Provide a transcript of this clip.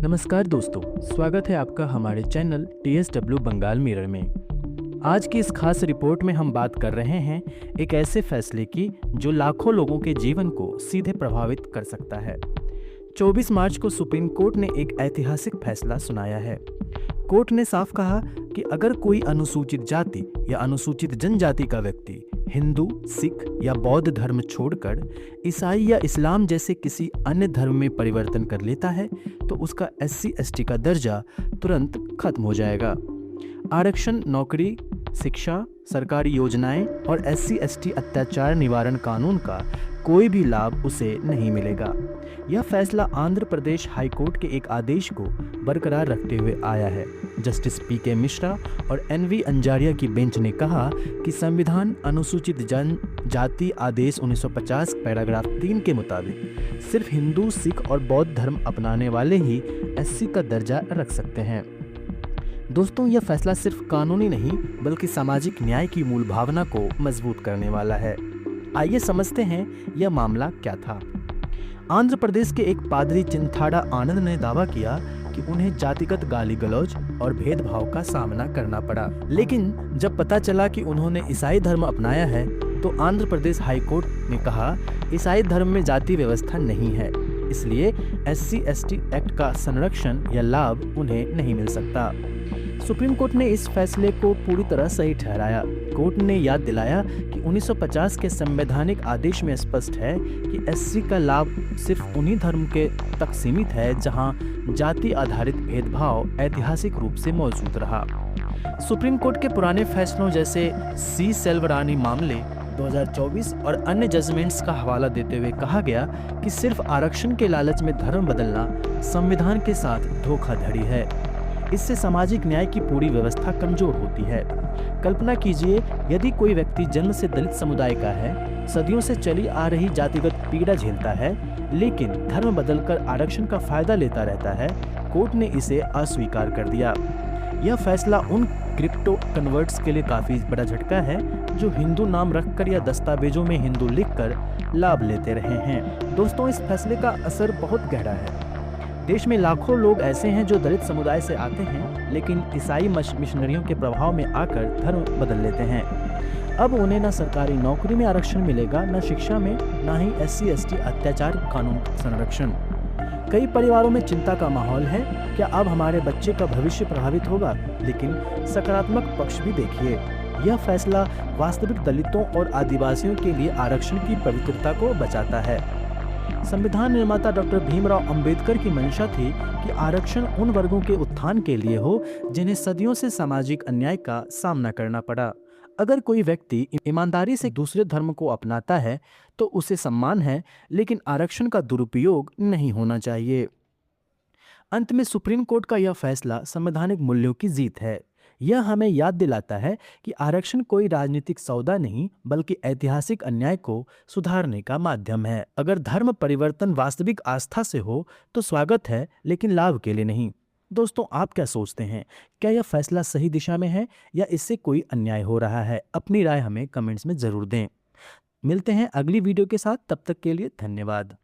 नमस्कार दोस्तों, स्वागत है आपका हमारे चैनल TSW बंगाल मिरर में। आज की इस खास रिपोर्ट में हम बात कर रहे हैं एक ऐसे फैसले की जो लाखों लोगों के जीवन को सीधे प्रभावित कर सकता है। 24 मार्च को सुप्रीम कोर्ट ने एक ऐतिहासिक फैसला सुनाया है। कोर्ट ने साफ कहा कि अगर कोई अनुसूचित जाति या अनुसूचित जनजाति का व्यक्ति हिंदू, सिख या बौद्ध धर्म छोड़कर ईसाई या इस्लाम जैसे किसी अन्य धर्म में परिवर्तन कर लेता है तो उसका SC/ST का दर्जा तुरंत खत्म हो जाएगा। आरक्षण, नौकरी, शिक्षा, सरकारी योजनाएं और SC/ST अत्याचार निवारण कानून का कोई भी लाभ उसे नहीं मिलेगा। यह फैसला आंध्र प्रदेश हाई कोर्ट के एक आदेश को बरकरार रखते हुए आया है। जस्टिस PK मिश्रा और NV अंजारिया की बेंच ने कहा कि संविधान अनुसूचित जनजाति आदेश 1950 पैराग्राफ 3 के मुताबिक सिर्फ हिंदू, सिख और बौद्ध धर्म अपनाने वाले ही SC का दर्जा रख सकते हैं। दोस्तों, यह फैसला सिर्फ कानूनी नहीं बल्कि सामाजिक न्याय की मूल भावना को मजबूत करने वाला है। आइए समझते हैं यह मामला क्या था। आंध्र प्रदेश के एक पादरी चिंथाड़ा आनंद ने दावा किया कि उन्हें जातिगत गाली गलौज और भेदभाव का सामना करना पड़ा, लेकिन जब पता चला कि उन्होंने ईसाई धर्म अपनाया है तो आंध्र प्रदेश हाई कोर्ट ने कहा ईसाई धर्म में जाति व्यवस्था नहीं है, इसलिए SC/ST एक्ट का संरक्षण या लाभ उन्हें नहीं मिल सकता। सुप्रीम कोर्ट ने इस फैसले को पूरी तरह सही ठहराया। कोर्ट ने याद दिलाया कि 1950 के संवैधानिक आदेश में स्पष्ट है कि SC का लाभ सिर्फ उन्हीं धर्म के तक सीमित है जहां जाति आधारित भेदभाव ऐतिहासिक रूप से मौजूद रहा। सुप्रीम कोर्ट के पुराने फैसलों जैसे C सेल्वरानी मामले 2024 और अन्य जजमेंट्स का हवाला देते हुए कहा गया कि सिर्फ आरक्षण के लालच में धर्म बदलना संविधान के साथ धोखाधड़ी है। इससे सामाजिक न्याय की पूरी व्यवस्था कमजोर होती है। कल्पना कीजिए, यदि कोई व्यक्ति जन्म से दलित समुदाय का है, सदियों से चली आ रही जातिगत पीड़ा झेलता है, लेकिन धर्म बदलकर आरक्षण का फायदा लेता रहता है। कोर्ट ने इसे अस्वीकार कर दिया। यह फैसला उन क्रिप्टो कन्वर्ट्स के लिए काफी बड़ा झटका है जो हिंदू नाम रखकर या दस्तावेजों में हिंदू लिखकर लाभ लेते रहे हैं। दोस्तों, इस फैसले का असर बहुत गहरा है। देश में लाखों लोग ऐसे हैं जो दलित समुदाय से आते हैं लेकिन ईसाई मिशनरियों के प्रभाव में आकर धर्म बदल लेते हैं। अब उन्हें न सरकारी नौकरी में आरक्षण मिलेगा, न शिक्षा में, न ही SC/ST अत्याचार कानून संरक्षण। कई परिवारों में चिंता का माहौल है, क्या अब हमारे बच्चे का भविष्य प्रभावित होगा? लेकिन सकारात्मक पक्ष भी देखिए, यह फैसला वास्तविक दलितों और आदिवासियों के लिए आरक्षण की पवित्रता को बचाता है। संविधान निर्माता डॉक्टर भीमराव अंबेडकर की मंशा थी कि आरक्षण उन वर्गों के उत्थान के लिए हो जिन्हें सदियों से सामाजिक अन्याय का सामना करना पड़ा। अगर कोई व्यक्ति ईमानदारी से दूसरे धर्म को अपनाता है तो उसे सम्मान है, लेकिन आरक्षण का दुरुपयोग नहीं होना चाहिए। अंत में सुप्रीम कोर्ट का यह फैसला संवैधानिक मूल्यों की जीत है। यह हमें याद दिलाता है कि आरक्षण कोई राजनीतिक सौदा नहीं बल्कि ऐतिहासिक अन्याय को सुधारने का माध्यम है। अगर धर्म परिवर्तन वास्तविक आस्था से हो तो स्वागत है, लेकिन लाभ के लिए नहीं। दोस्तों, आप क्या सोचते हैं? क्या यह फैसला सही दिशा में है या इससे कोई अन्याय हो रहा है? अपनी राय हमें कमेंट्स में जरूर दें। मिलते हैं अगली वीडियो के साथ, तब तक के लिए धन्यवाद।